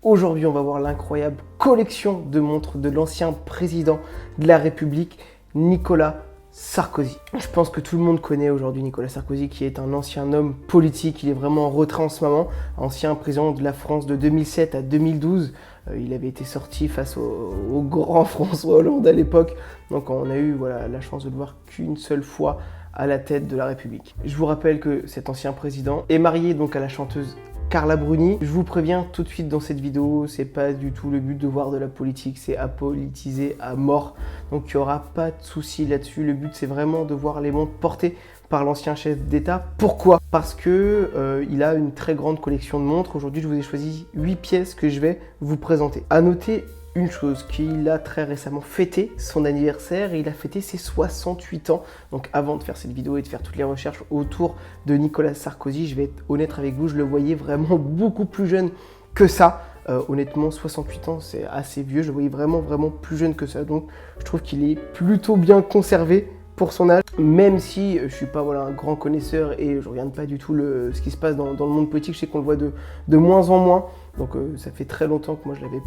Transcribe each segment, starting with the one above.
Aujourd'hui, on va voir l'incroyable collection de montres de l'ancien président de la République, Nicolas Sarkozy. Je pense que tout le monde connaît aujourd'hui Nicolas Sarkozy, qui est un ancien homme politique. Il est vraiment en retrait en ce moment. Ancien président de la France de 2007 à 2012. Il avait été sorti face au grand François Hollande à l'époque. Donc on a eu la chance de le voir qu'une seule fois à la tête de la République. Je vous rappelle que cet ancien président est marié donc à la chanteuse Carla Bruni. Je vous préviens tout de suite dans cette vidéo, c'est pas du tout le but de voir de la politique, c'est apolitisé à mort. Donc il n'y aura pas de souci là-dessus. Le but c'est vraiment de voir les montres portées par l'ancien chef d'État. Pourquoi? Parce que il a une très grande collection de montres. Aujourd'hui, je vous ai choisi 8 pièces que je vais vous présenter. À noter une chose, qu'il a très récemment fêté son anniversaire et il a fêté ses 68 ans. Donc avant de faire cette vidéo et de faire toutes les recherches autour de Nicolas Sarkozy, je vais être honnête avec vous, je le voyais vraiment beaucoup plus jeune que ça. Honnêtement, 68 ans, c'est assez vieux, je le voyais vraiment plus jeune que ça. Donc je trouve qu'il est plutôt bien conservé pour son âge, même si je suis pas un grand connaisseur et je regarde pas du tout ce qui se passe dans le monde politique. Je sais qu'on le voit de moins en moins. Donc ça fait très longtemps que moi je l'avais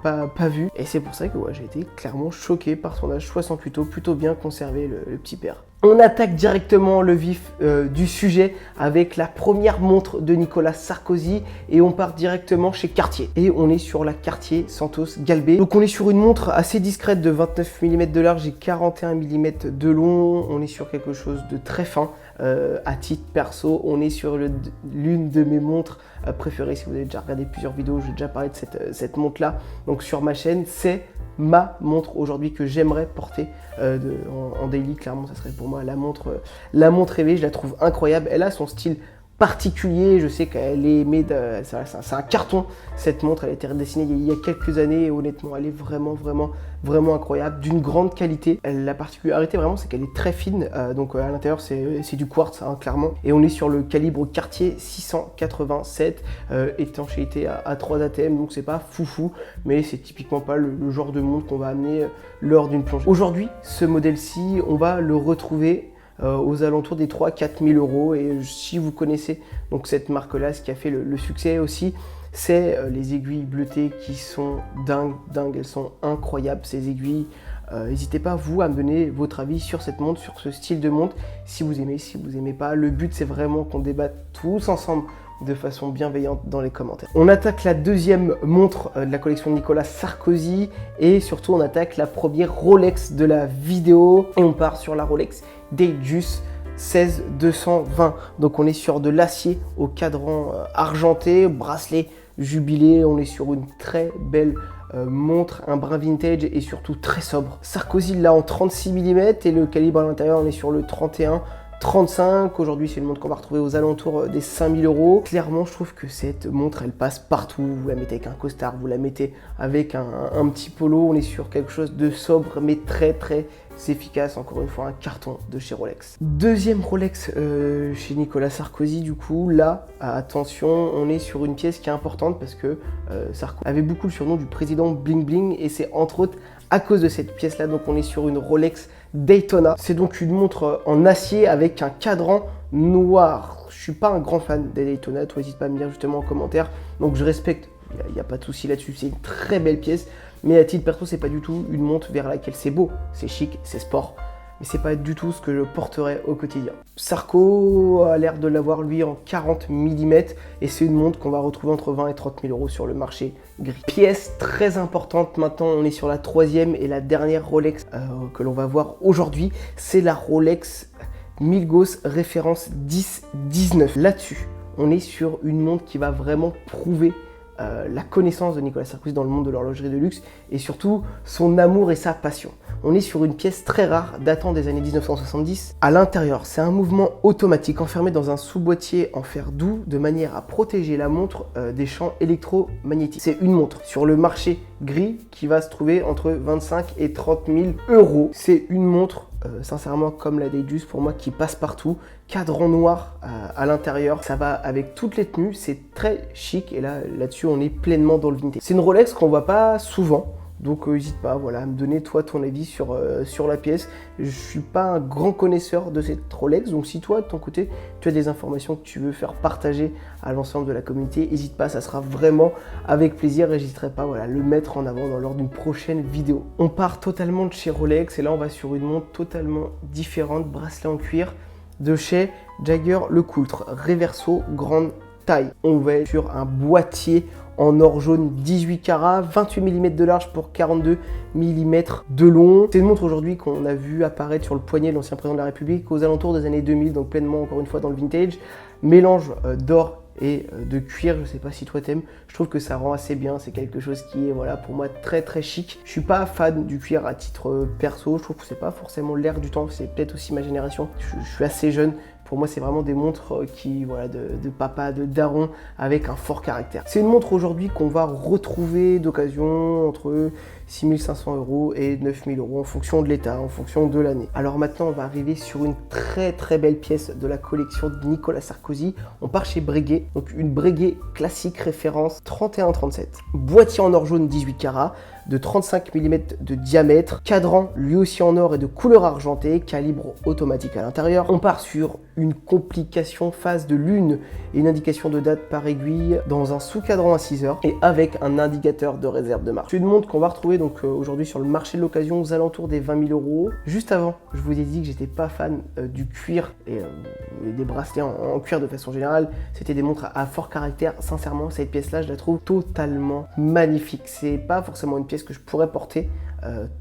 pas vu. Et c'est pour ça que j'ai été clairement choqué par son âge, 68 ans, plutôt bien conservé le petit père. On attaque directement le vif du sujet avec la première montre de Nicolas Sarkozy et on part directement chez Cartier. Et on est sur la Cartier Santos Galbé. Donc on est sur une montre assez discrète de 29 mm de large et 41 mm de long. On est sur quelque chose de très fin. À titre perso, on est sur l'une de mes montres préférées. Si vous avez déjà regardé plusieurs vidéos, j'ai déjà parlé de cette montre là. Donc sur ma chaîne, c'est ma montre aujourd'hui que j'aimerais porter en daily. Clairement, ça serait pour moi la montre rêvée. Je la trouve incroyable. Elle a son style particulier. Je sais qu'elle est aimée, c'est un carton. Cette montre, elle a été redessinée il y a quelques années et honnêtement, elle est vraiment incroyable, d'une grande qualité. La particularité vraiment, c'est qu'elle est très fine. Donc à l'intérieur, c'est du quartz, clairement. Et on est sur le calibre Cartier 687, étanchéité à 3 ATM. Donc c'est pas foufou, mais c'est typiquement pas le genre de montre qu'on va amener lors d'une plongée. Aujourd'hui, ce modèle-ci, on va le retrouver aux alentours des 3-4 000 euros. Et si vous connaissez donc cette marque-là, ce qui a fait le succès aussi, c'est les aiguilles bleutées qui sont dingues, elles sont incroyables ces aiguilles. N'hésitez pas vous à me donner votre avis sur cette montre, sur ce style de montre, si vous aimez pas. Le but c'est vraiment qu'on débatte tous ensemble de façon bienveillante dans les commentaires. On attaque la deuxième montre de la collection de Nicolas Sarkozy et surtout on attaque la première Rolex de la vidéo et on part sur la Rolex Datejust 16220. Donc on est sur de l'acier au cadran argenté, bracelet jubilé. On est sur une très belle montre, un brin vintage et surtout très sobre. Sarkozy l'a en 36 mm et le calibre à l'intérieur on est sur le 31-35. Aujourd'hui, c'est une montre qu'on va retrouver aux alentours des 5000 euros. Clairement, je trouve que cette montre, elle passe partout. Vous la mettez avec un costard, vous la mettez avec un petit polo. On est sur quelque chose de sobre, mais très efficace. Encore une fois, un carton de chez Rolex. Deuxième Rolex chez Nicolas Sarkozy, du coup. Là, attention, on est sur une pièce qui est importante parce que Sarkozy avait beaucoup le surnom du président bling bling et c'est entre autres à cause de cette pièce-là. Donc, on est sur une Rolex Daytona. C'est donc une montre en acier avec un cadran noir. Je suis pas un grand fan des Daytona, toi n'hésite pas à me dire justement en commentaire. Donc je respecte, il n'y a pas de souci là-dessus, c'est une très belle pièce. Mais à titre perso, c'est pas du tout une montre vers laquelle c'est beau, c'est chic, c'est sport. Mais c'est pas du tout ce que je porterais au quotidien. Sarko a l'air de l'avoir lui en 40 mm et c'est une montre qu'on va retrouver entre 20 et 30 000 euros sur le marché gris. Pièce très importante maintenant, on est sur la troisième et la dernière Rolex que l'on va voir aujourd'hui. C'est la Rolex Milgauss référence 10-19. Là-dessus, on est sur une montre qui va vraiment prouver la connaissance de Nicolas Sarkozy dans le monde de l'horlogerie de luxe et surtout son amour et sa passion. On est sur une pièce très rare datant des années 1970. À l'intérieur, c'est un mouvement automatique enfermé dans un sous-boîtier en fer doux de manière à protéger la montre des champs électromagnétiques. C'est une montre sur le marché gris qui va se trouver entre 25 et 30 000 euros. C'est une montre sincèrement comme la Datejust pour moi qui passe partout, cadran noir à l'intérieur, ça va avec toutes les tenues, c'est très chic et là-dessus on est pleinement dans le vintage. C'est une Rolex qu'on voit pas souvent Donc n'hésite pas voilà, à me donner toi ton avis sur la pièce. Je suis pas un grand connaisseur de cette Rolex, donc si toi de ton côté tu as des informations que tu veux faire partager à l'ensemble de la communauté, n'hésite pas, ça sera vraiment avec plaisir et j'hésiterai pas voilà, à le mettre en avant lors d'une prochaine vidéo. On part totalement de chez Rolex et là on va sur une montre totalement différente, bracelet en cuir de chez Jaeger-LeCoultre, Reverso grande taille. On va être sur un boîtier en or jaune 18 carats, 28 mm de large pour 42 mm de long. C'est une montre aujourd'hui qu'on a vu apparaître sur le poignet de l'ancien président de la République aux alentours des années 2000, donc pleinement encore une fois dans le vintage. Mélange d'or et de cuir, je sais pas si toi t'aimes, je trouve que ça rend assez bien, c'est quelque chose qui est voilà pour moi très très chic. Je suis pas fan du cuir à titre perso, je trouve que c'est pas forcément l'air du temps, c'est peut-être aussi ma génération, je suis assez jeune. Pour moi, c'est vraiment des montres qui, voilà, de papa, de daron, avec un fort caractère. C'est une montre aujourd'hui qu'on va retrouver d'occasion entre 6 500 € et 9 000 € en fonction de l'état, en fonction de l'année. Alors maintenant, on va arriver sur une très très belle pièce de la collection de Nicolas Sarkozy. On part chez Breguet, donc une Breguet classique référence 31-37. Boîtier en or jaune 18 carats, de 35 mm de diamètre, cadran lui aussi en or et de couleur argentée, calibre automatique à l'intérieur. On part sur une complication phase de lune et une indication de date par aiguille dans un sous-cadran à 6 heures et avec un indicateur de réserve de marche. C'est une montre qu'on va retrouver donc aujourd'hui sur le marché de l'occasion aux alentours des 20 000 €. Juste avant, je vous ai dit que j'étais pas fan du cuir et des bracelets en cuir de façon générale. C'était des montres à fort caractère. Sincèrement, cette pièce-là, je la trouve totalement magnifique. C'est pas forcément une pièce que je pourrais porter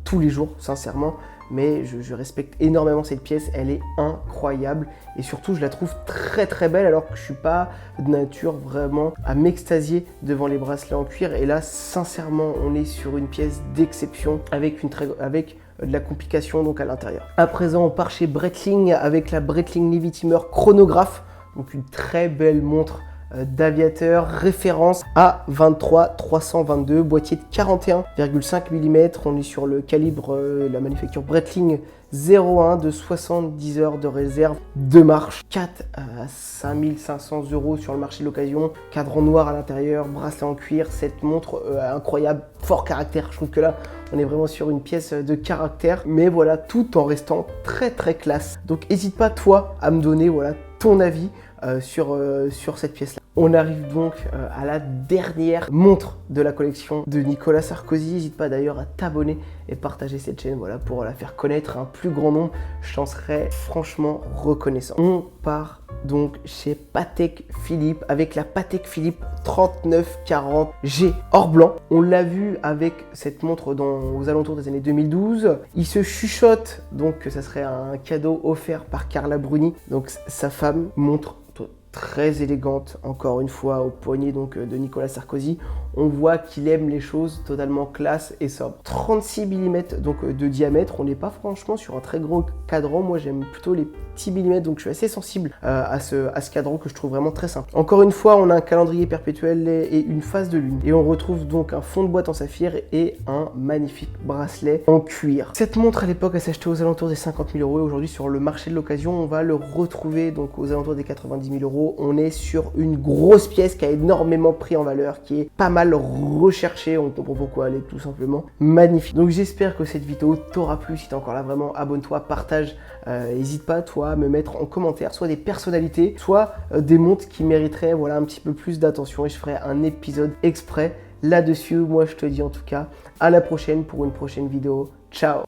tous les jours, sincèrement, mais je respecte énormément cette pièce, elle est incroyable et surtout je la trouve très très belle alors que je suis pas de nature vraiment à m'extasier devant les bracelets en cuir et là sincèrement on est sur une pièce d'exception avec de la complication donc à l'intérieur. À présent on part chez Breitling avec la Breitling Levitimer chronographe, donc une très belle montre d'aviateur, référence A23-322, boîtier de 41,5 mm, on est sur le calibre, la manufacture Breitling 01 de 70 heures de réserve de marche, 4 à 5 500 € sur le marché de l'occasion, cadran noir à l'intérieur, bracelet en cuir, cette montre incroyable, fort caractère, je trouve que là on est vraiment sur une pièce de caractère, mais voilà, tout en restant très très classe. Donc n'hésite pas toi à me donner voilà, ton avis sur cette pièce-là. On arrive donc à la dernière montre de la collection de Nicolas Sarkozy. N'hésite pas d'ailleurs à t'abonner et partager cette chaîne voilà, pour la faire connaître à un plus grand nombre. Je t'en serais franchement reconnaissant. On part donc chez Patek Philippe avec la Patek Philippe 3940G or blanc. On l'a vu avec cette montre aux alentours des années 2012. Il se chuchote donc que ça serait un cadeau offert par Carla Bruni, donc sa femme. Montre très élégante, encore une fois au poignet donc de Nicolas Sarkozy. On voit qu'il aime les choses totalement classe et sobre. 36 mm donc de diamètre, on n'est pas franchement sur un très grand cadran. Moi j'aime plutôt les petits millimètres, donc je suis assez sensible à ce cadran que je trouve vraiment très simple. Encore une fois, on a un calendrier perpétuel et une phase de lune. Et on retrouve donc un fond de boîte en saphir et un magnifique bracelet en cuir. Cette montre à l'époque elle s'achetait aux alentours des 50 000 € et aujourd'hui sur le marché de l'occasion on va le retrouver donc aux alentours des 90 000 €. On est sur une grosse pièce qui a énormément pris en valeur, qui est pas mal recherchée, on comprend pourquoi elle est tout simplement magnifique. Donc j'espère que cette vidéo t'aura plu. Si t'es encore là, vraiment abonne-toi, partage, n'hésite pas toi à me mettre en commentaire soit des personnalités, soit des montres qui mériteraient voilà, un petit peu plus d'attention et je ferai un épisode exprès là-dessus. Moi je te dis en tout cas à la prochaine pour une prochaine vidéo. Ciao.